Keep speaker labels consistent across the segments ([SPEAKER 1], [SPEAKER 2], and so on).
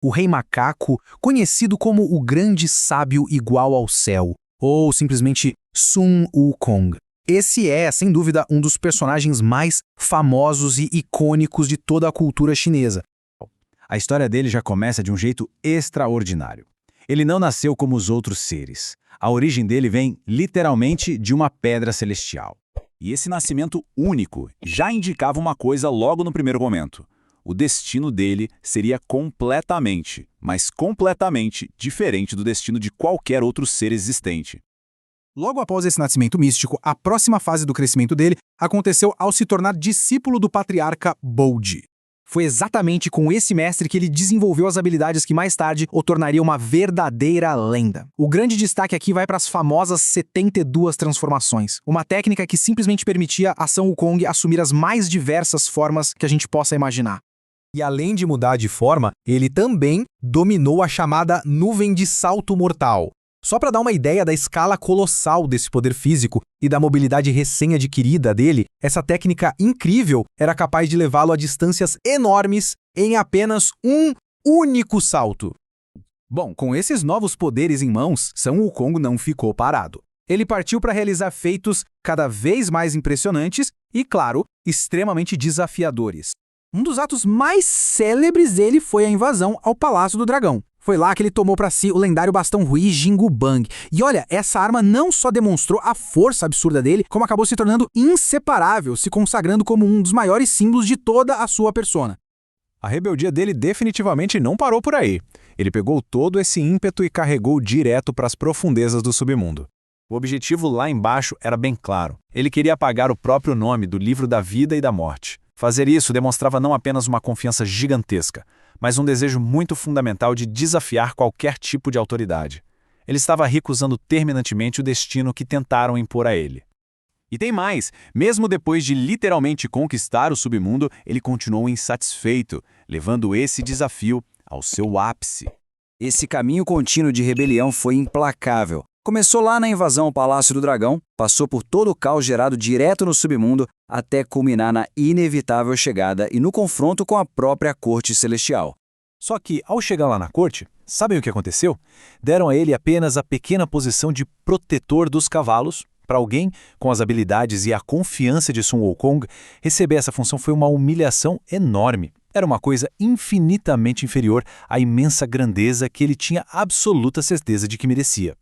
[SPEAKER 1] o Rei Macaco, conhecido como o Grande Sábio Igual ao Céu, ou simplesmente Sun Wukong. Esse é, sem dúvida, um dos personagens mais famosos e icônicos de toda a cultura chinesa.
[SPEAKER 2] A história dele já começa de um jeito extraordinário. Ele não nasceu como os outros seres. A origem dele vem, literalmente, de uma pedra celestial. E esse nascimento único já indicava uma coisa logo no primeiro momento. O destino dele seria completamente, mas completamente, diferente do destino de qualquer outro ser existente.
[SPEAKER 1] Logo após esse nascimento místico, a próxima fase do crescimento dele aconteceu ao se tornar discípulo do patriarca Boji. Foi exatamente com esse mestre que ele desenvolveu as habilidades que mais tarde o tornaria uma verdadeira lenda. O grande destaque aqui vai para as famosas 72 transformações, uma técnica que simplesmente permitia a Sun Wukong assumir as mais diversas formas que a gente possa imaginar. E além de mudar de forma, ele também dominou a chamada nuvem de salto mortal. Só para dar uma ideia da escala colossal desse poder físico e da mobilidade recém-adquirida dele, essa técnica incrível era capaz de levá-lo a distâncias enormes em apenas um único salto. Bom, com esses novos poderes em mãos, Sun Wukong não ficou parado. Ele partiu para realizar feitos cada vez mais impressionantes e, claro, extremamente desafiadores. Um dos atos mais célebres dele foi a invasão ao Palácio do Dragão. Foi lá que ele tomou para si o lendário bastão Hui Jingubang. E olha, essa arma não só demonstrou a força absurda dele, como acabou se tornando inseparável, se consagrando como um dos maiores símbolos de toda a sua persona.
[SPEAKER 2] A rebeldia dele definitivamente não parou por aí. Ele pegou todo esse ímpeto e carregou direto para as profundezas do submundo. O objetivo lá embaixo era bem claro. Ele queria apagar o próprio nome do livro da vida e da morte. Fazer isso demonstrava não apenas uma confiança gigantesca, mas um desejo muito fundamental de desafiar qualquer tipo de autoridade. Ele estava recusando terminantemente o destino que tentaram impor a ele. E tem mais, mesmo depois de literalmente conquistar o submundo, ele continuou insatisfeito, levando esse desafio ao seu ápice.
[SPEAKER 3] Esse caminho contínuo de rebelião foi implacável. Começou lá na invasão ao Palácio do Dragão, passou por todo o caos gerado direto no submundo, até culminar na inevitável chegada e no confronto com a própria Corte Celestial.
[SPEAKER 2] Só que, ao chegar lá na corte, sabem o que aconteceu? Deram a ele apenas a pequena posição de protetor dos cavalos. Para alguém com as habilidades e a confiança de Sun Wukong, receber essa função foi uma humilhação enorme. Era uma coisa infinitamente inferior à imensa grandeza que ele tinha absoluta certeza de que merecia.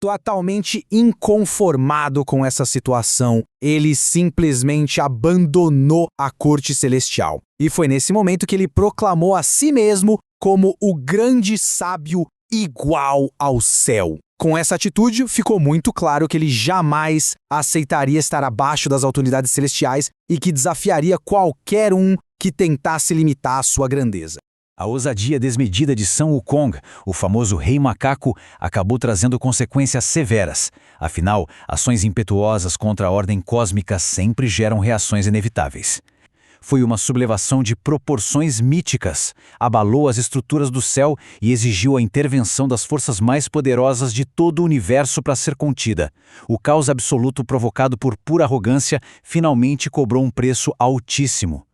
[SPEAKER 1] Totalmente inconformado com essa situação, ele simplesmente abandonou a Corte Celestial. E foi nesse momento que ele proclamou a si mesmo como o grande sábio igual ao céu. Com essa atitude, ficou muito claro que ele jamais aceitaria estar abaixo das autoridades celestiais e que desafiaria qualquer um que tentasse limitar a sua grandeza.
[SPEAKER 2] A ousadia desmedida de Sun Wukong, o famoso Rei Macaco, acabou trazendo consequências severas. Afinal, ações impetuosas contra a ordem cósmica sempre geram reações inevitáveis. Foi uma sublevação de proporções míticas, abalou as estruturas do céu e exigiu a intervenção das forças mais poderosas de todo o universo para ser contida. O caos absoluto provocado por pura arrogância finalmente cobrou um preço altíssimo.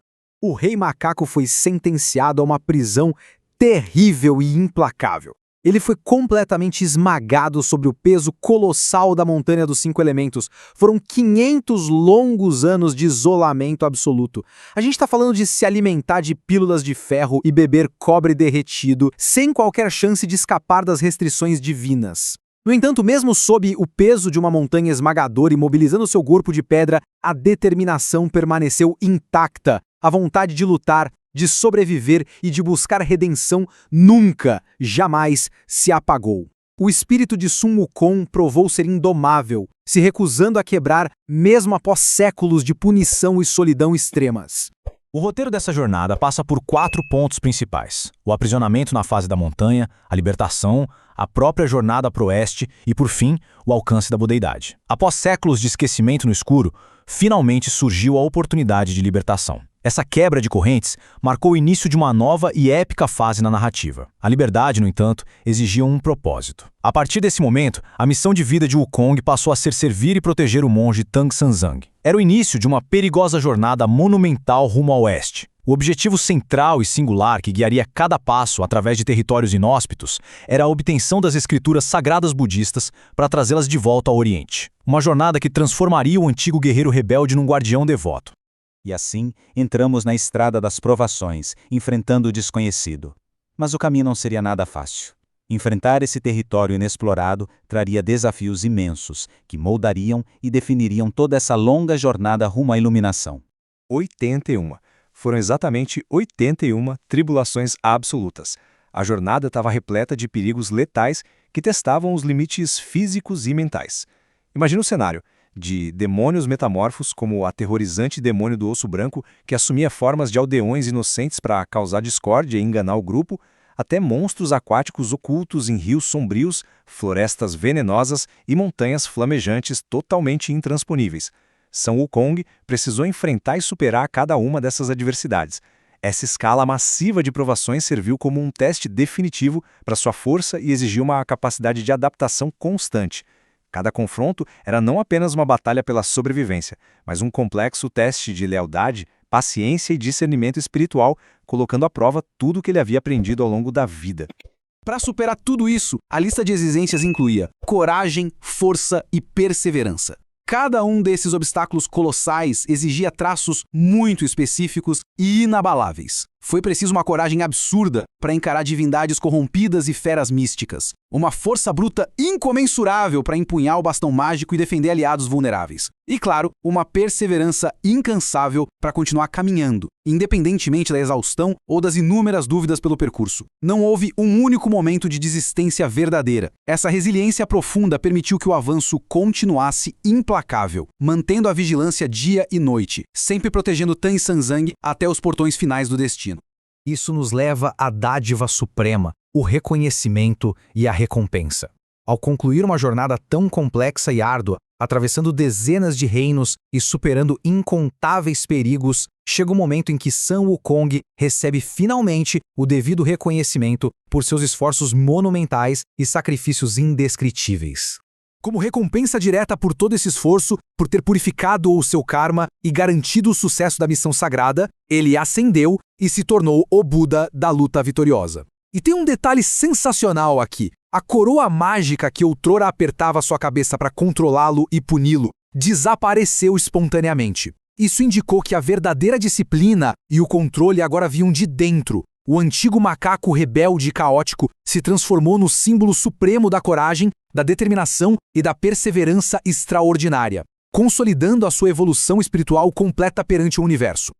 [SPEAKER 1] O Rei Macaco foi sentenciado a uma prisão terrível e implacável. Ele foi completamente esmagado sobre o peso colossal da Montanha dos Cinco Elementos. Foram 500 longos anos de isolamento absoluto. A gente está falando de se alimentar de pílulas de ferro e beber cobre derretido, sem qualquer chance de escapar das restrições divinas. No entanto, mesmo sob o peso de uma montanha esmagadora e mobilizando seu corpo de pedra, a determinação permaneceu intacta. A vontade de lutar, de sobreviver e de buscar redenção nunca, jamais se apagou. O espírito de Sun Wukong provou ser indomável, se recusando a quebrar mesmo após séculos de punição e solidão extremas.
[SPEAKER 2] O roteiro dessa jornada passa por 4 pontos principais: o aprisionamento na fase da montanha, a libertação, a própria jornada para o oeste e, por fim, o alcance da budeidade. Após séculos de esquecimento no escuro, finalmente surgiu a oportunidade de libertação. Essa quebra de correntes marcou o início de uma nova e épica fase na narrativa. A liberdade, no entanto, exigia um propósito. A partir desse momento, a missão de vida de Wukong passou a ser servir e proteger o monge Tang Sanzang. Era o início de uma perigosa jornada monumental rumo ao oeste. O objetivo central e singular que guiaria cada passo através de territórios inóspitos era a obtenção das escrituras sagradas budistas para trazê-las de volta ao Oriente. Uma jornada que transformaria o antigo guerreiro rebelde num guardião devoto.
[SPEAKER 4] E assim, entramos na estrada das provações, enfrentando o desconhecido. Mas o caminho não seria nada fácil. Enfrentar esse território inexplorado traria desafios imensos, que moldariam e definiriam toda essa longa jornada rumo à iluminação.
[SPEAKER 2] 81. Foram exatamente 81 tribulações absolutas. A jornada estava repleta de perigos letais que testavam os limites físicos e mentais. Imagina o cenário de demônios metamorfos, como o aterrorizante demônio do osso branco, que assumia formas de aldeões inocentes para causar discórdia e enganar o grupo, até monstros aquáticos ocultos em rios sombrios, florestas venenosas e montanhas flamejantes totalmente intransponíveis. São Wukong precisou enfrentar e superar cada uma dessas adversidades. Essa escala massiva de provações serviu como um teste definitivo para sua força e exigiu uma capacidade de adaptação constante. Cada confronto era não apenas uma batalha pela sobrevivência, mas um complexo teste de lealdade, paciência e discernimento espiritual, colocando à prova tudo o que ele havia aprendido ao longo da vida.
[SPEAKER 1] Para superar tudo isso, a lista de exigências incluía coragem, força e perseverança. Cada um desses obstáculos colossais exigia traços muito específicos e inabaláveis. Foi preciso uma coragem absurda para encarar divindades corrompidas e feras místicas. Uma força bruta incomensurável para empunhar o bastão mágico e defender aliados vulneráveis. E, claro, uma perseverança incansável para continuar caminhando, independentemente da exaustão ou das inúmeras dúvidas pelo percurso. Não houve um único momento de desistência verdadeira. Essa resiliência profunda permitiu que o avanço continuasse implacável, mantendo a vigilância dia e noite, sempre protegendo Tan e Sanzang até os portões finais do destino.
[SPEAKER 5] Isso nos leva à dádiva suprema, o reconhecimento e a recompensa. Ao concluir uma jornada tão complexa e árdua, atravessando dezenas de reinos e superando incontáveis perigos, chega o momento em que Sun Wukong recebe finalmente o devido reconhecimento por seus esforços monumentais e sacrifícios indescritíveis. Como recompensa direta por todo esse esforço, por ter purificado o seu karma e garantido o sucesso da missão sagrada, ele ascendeu e se tornou o Buda da luta vitoriosa. E tem um detalhe sensacional aqui. A coroa mágica que outrora apertava sua cabeça para controlá-lo e puni-lo desapareceu espontaneamente. Isso indicou que a verdadeira disciplina e o controle agora vinham de dentro. O antigo macaco rebelde e caótico se transformou no símbolo supremo da coragem, da determinação e da perseverança extraordinária, consolidando a sua evolução espiritual completa perante o universo.